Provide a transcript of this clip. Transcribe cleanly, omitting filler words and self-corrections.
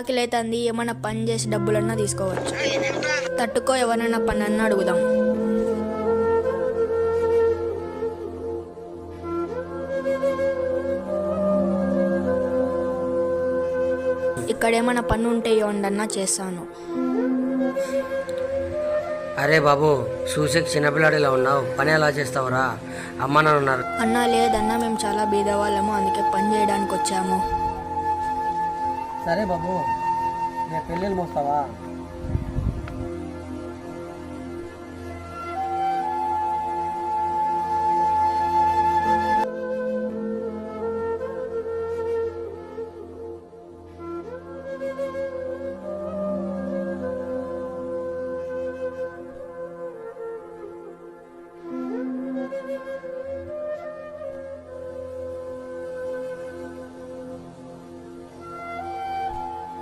ఆకలైతుంది, ఏమన్నా పని చేసి డబ్బులన్నా తీసుకోవచ్చు. తట్టుకో, ఎవరన్నా పని అన్నా అడుగుదాం. ఇక్కడ ఏమైనా పని ఉంటే ఇవ్వండన్నా చేస్తాను. అరే బాబు, చూసేకి చిన్నపిల్లాడిలా ఉన్నావు, పని ఎలా చేస్తావురా? అమ్మ నాన్న ఉన్నారు. అన్నా లేదన్నా, మేము చాలా బీదవాళ్ళము, అందుకే పని చేయడానికి వచ్చాము. సరే బాబు, రేపు పెళ్ళిళ్ళు మోస్తావా?